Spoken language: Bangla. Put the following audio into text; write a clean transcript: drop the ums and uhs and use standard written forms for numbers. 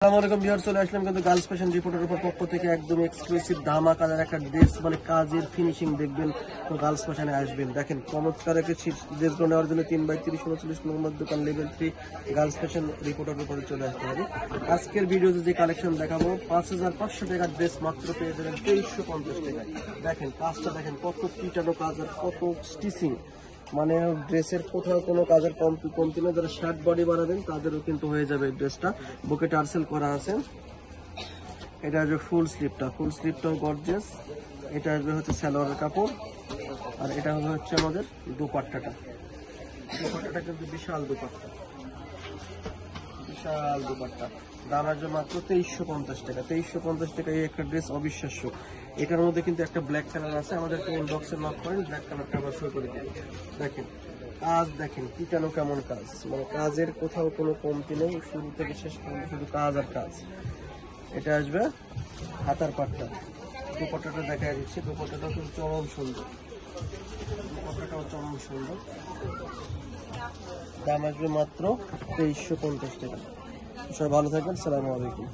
আসসালামু আলাইকুম ভিউয়ার্স, চলে আসলাম কিন্তু গার্লস ফ্যাশন রিপোর্টের উপর পক্ষ থেকে একদম এক্সক্লুসিভ দামা কালার একটা ড্রেস, মানে কাজের ফিনিশিং দেখবেন তো গার্লস ফ্যাশনে আসবেন। দেখেন চমৎকার একটা ড্রেসগুলো নেওয়ার জন্য 3x30 39 নম্বর দোকান লেভেল 3 গার্লস ফ্যাশন রিপোর্টের উপরে চলে আসতে হবে। আজকের ভিডিওতে যে কালেকশন দেখাবো 5500 টাকার ড্রেস মাত্র পেয়ে যাবেন 2350 টাকায়। দেখেন কাজটা দেখেন কত পিটানো কাজ আর কত স্টিচিং, মানে ড্রেসের কোথাও কোনো কাজের কমতি না। যারা শার্ট বডি বানাবেন তাদেরও কিন্তু হয়ে যাবে ড্রেসটা। বুকে টার্সেল করা আছে। এটা আসবে ফুল স্লিপটাও গর্জিয়াস। এটা আসবে হচ্ছে সালোয়ারের কাপড়, আর এটা হবে হচ্ছে আমাদের দুপাট্টাটা কিন্তু বিশাল দুপাট্টা। দাম আসবে মাত্র 2350 টাকা। 2350 টাকা এই একটা ড্রেস অবিশ্বাস্য। এটার মধ্যে কিন্তু একটা ব্ল্যাক কালার আছে, আমাদেরকে ইনবক্সে নক করেন, ব্ল্যাক কালারটা আমরা শো করে দিই। দেখেন কাজ, দেখেন পিটানো কেমন কাজ, মানে কাজের কোথাও কোনো কমতি নেই, শুরু থেকে শেষ পর্যন্ত শুধু কাজ আর কাজ। এটা আসবে হাতার পাটটা। দুপাট্টাটা দেখা দিচ্ছি, দুপাট্টাটাও কিন্তু চরম সুন্দর। দাম আসবে মাত্র 2350 টাকা। সবাই ভালো থাকবেন, আসসালামু আলাইকুম।